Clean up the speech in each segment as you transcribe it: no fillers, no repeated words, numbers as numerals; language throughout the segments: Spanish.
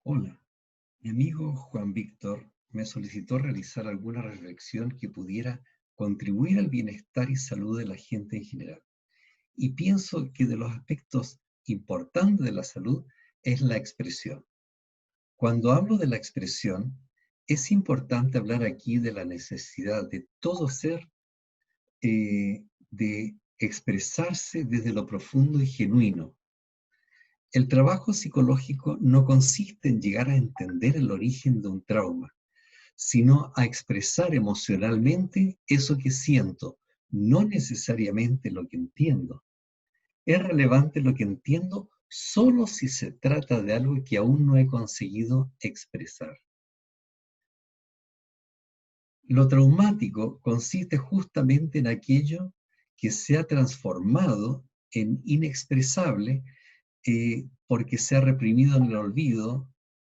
Hola, mi amigo Juan Víctor me solicitó realizar alguna reflexión que pudiera contribuir al bienestar y salud de la gente en general. Y pienso que de los aspectos importantes de la salud es la expresión. Cuando hablo de la expresión, es importante hablar aquí de la necesidad de todo ser de expresarse desde lo profundo y genuino. El trabajo psicológico no consiste en llegar a entender el origen de un trauma, sino a expresar emocionalmente eso que siento, no necesariamente lo que entiendo. Es relevante lo que entiendo solo si se trata de algo que aún no he conseguido expresar. Lo traumático consiste justamente en aquello que se ha transformado en inexpresable porque se ha reprimido en el olvido,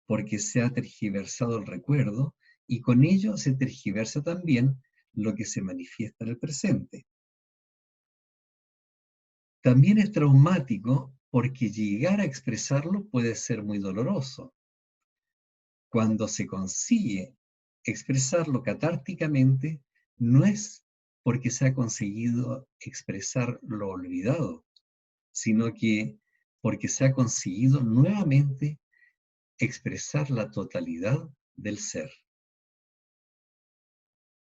porque se ha tergiversado el recuerdo, y con ello se tergiversa también lo que se manifiesta en el presente. También es traumático porque llegar a expresarlo puede ser muy doloroso. Cuando se consigue expresarlo catárticamente, no es porque se ha conseguido expresar lo olvidado, sino que porque se ha conseguido nuevamente expresar la totalidad del ser.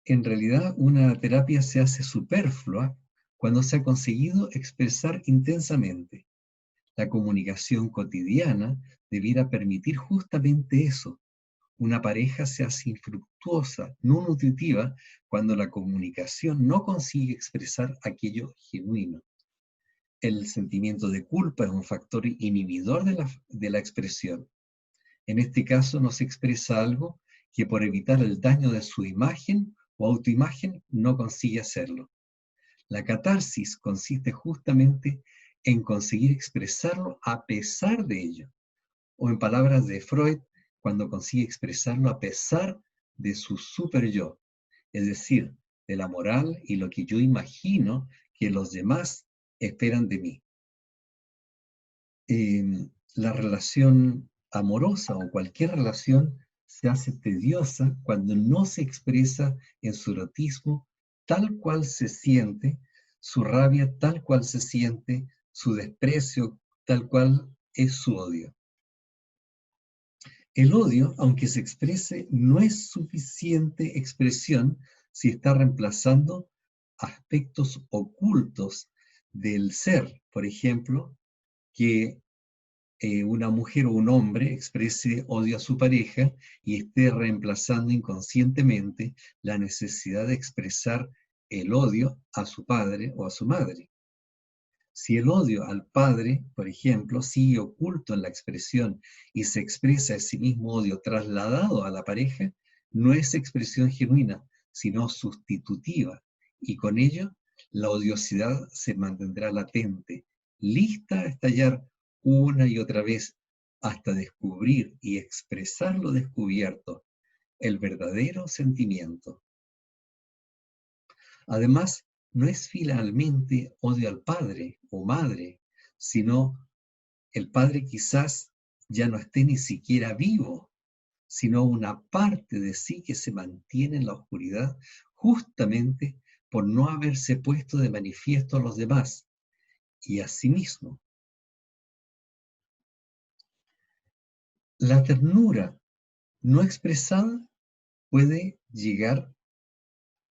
En realidad, una terapia se hace superflua cuando se ha conseguido expresar intensamente. La comunicación cotidiana debiera permitir justamente eso. Una pareja se hace infructuosa, no nutritiva, cuando la comunicación no consigue expresar aquello genuino. El sentimiento de culpa es un factor inhibidor de la expresión. En este caso no se expresa algo que por evitar el daño de su imagen o autoimagen no consigue hacerlo. La catarsis consiste justamente en conseguir expresarlo a pesar de ello, o en palabras de Freud, cuando consigue expresarlo a pesar de su super yo, es decir, de la moral y lo que yo imagino que los demás esperan de mí. La relación amorosa o cualquier relación se hace tediosa cuando no se expresa en su erotismo tal cual se siente, su rabia tal cual se siente, su desprecio tal cual es su odio. El odio, aunque se exprese, no es suficiente expresión si está reemplazando aspectos ocultos del ser. Por ejemplo, que una mujer o un hombre exprese odio a su pareja y esté reemplazando inconscientemente la necesidad de expresar el odio a su padre o a su madre. Si el odio al padre, por ejemplo, sigue oculto en la expresión y se expresa ese mismo odio trasladado a la pareja, no es expresión genuina, sino sustitutiva, y con ello la odiosidad se mantendrá latente, lista a estallar una y otra vez hasta descubrir y expresar lo descubierto, el verdadero sentimiento. Además, no es finalmente odio al padre o madre, sino el padre quizás ya no esté ni siquiera vivo, sino una parte de sí que se mantiene en la oscuridad justamente por no haberse puesto de manifiesto a los demás y a sí mismo. La ternura no expresada puede llegar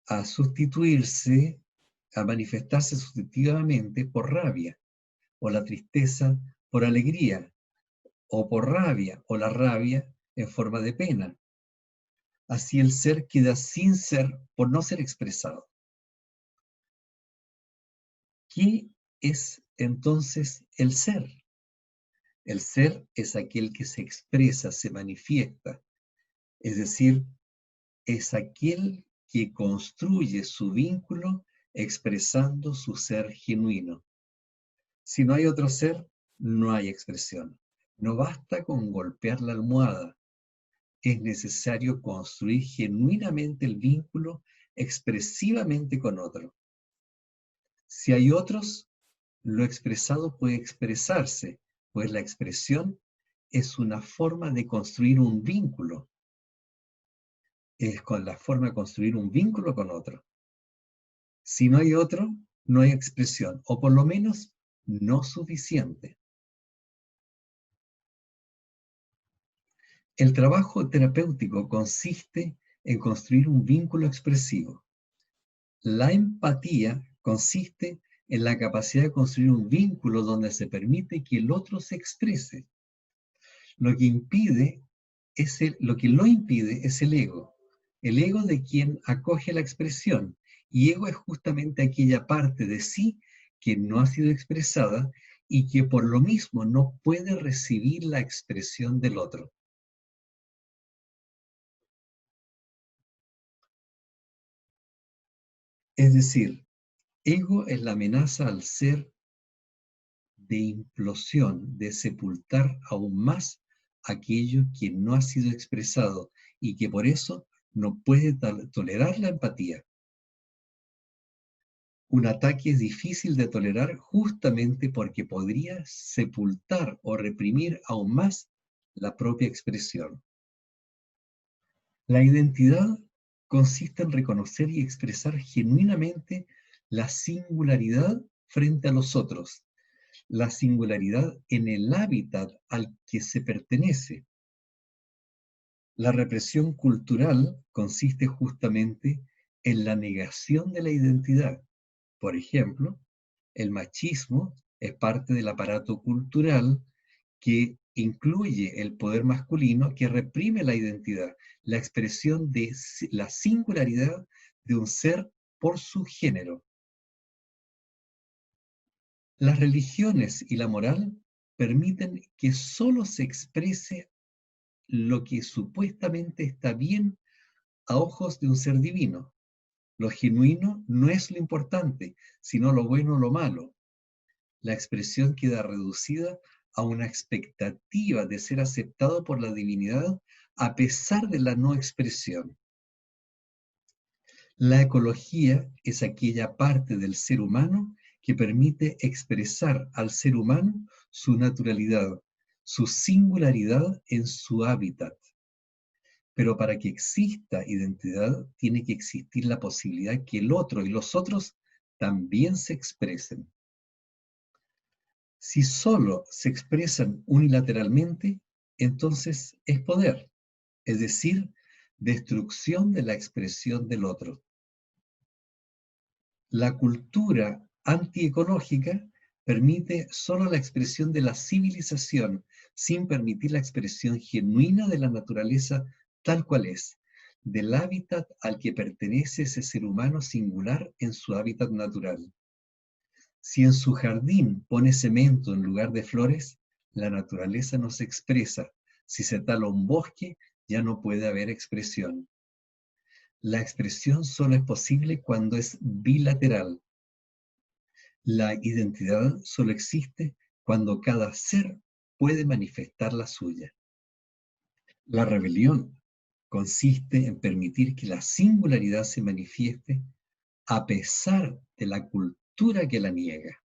a sustituirse, a manifestarse sustitutivamente por rabia, o la tristeza por alegría, o por rabia, o la rabia en forma de pena. Así el ser queda sin ser por no ser expresado. ¿Qué es entonces el ser? El ser es aquel que se expresa, se manifiesta, es decir, es aquel que construye su vínculo expresando su ser genuino. Si no hay otro ser, no hay expresión. No basta con golpear la almohada. Es necesario construir genuinamente el vínculo expresivamente con otro. Si hay otros, lo expresado puede expresarse, pues la expresión es una forma de construir un vínculo. Es con la forma de construir un vínculo con otro. Si no hay otro, no hay expresión, o por lo menos no suficiente. El trabajo terapéutico consiste en construir un vínculo expresivo. La empatía consiste en la capacidad de construir un vínculo donde se permite que el otro se exprese. Lo que lo impide es el ego de quien acoge la expresión, y ego es justamente aquella parte de sí que no ha sido expresada y que por lo mismo no puede recibir la expresión del otro. Es decir, ego es la amenaza al ser de implosión, de sepultar aún más aquello que no ha sido expresado y que por eso no puede tolerar la empatía. Un ataque es difícil de tolerar justamente porque podría sepultar o reprimir aún más la propia expresión. La identidad consiste en reconocer y expresar genuinamente la singularidad frente a los otros, la singularidad en el hábitat al que se pertenece. La represión cultural consiste justamente en la negación de la identidad. Por ejemplo, el machismo es parte del aparato cultural que incluye el poder masculino que reprime la identidad, la expresión de la singularidad de un ser por su género. Las religiones y la moral permiten que solo se exprese lo que supuestamente está bien a ojos de un ser divino. Lo genuino no es lo importante, sino lo bueno o lo malo. La expresión queda reducida a una expectativa de ser aceptado por la divinidad a pesar de la no expresión. La ecología es aquella parte del ser humano que permite expresar al ser humano su naturalidad, su singularidad en su hábitat. Pero para que exista identidad, tiene que existir la posibilidad que el otro y los otros también se expresen. Si solo se expresan unilateralmente, entonces es poder, es decir, destrucción de la expresión del otro. La cultura antiecológica permite solo la expresión de la civilización, sin permitir la expresión genuina de la naturaleza tal cual es, del hábitat al que pertenece ese ser humano singular en su hábitat natural. Si en su jardín pone cemento en lugar de flores, la naturaleza no se expresa. Si se tala un bosque, ya no puede haber expresión. La expresión solo es posible cuando es bilateral. La identidad solo existe cuando cada ser puede manifestar la suya. La rebelión consiste en permitir que la singularidad se manifieste a pesar de la cultura que la niega.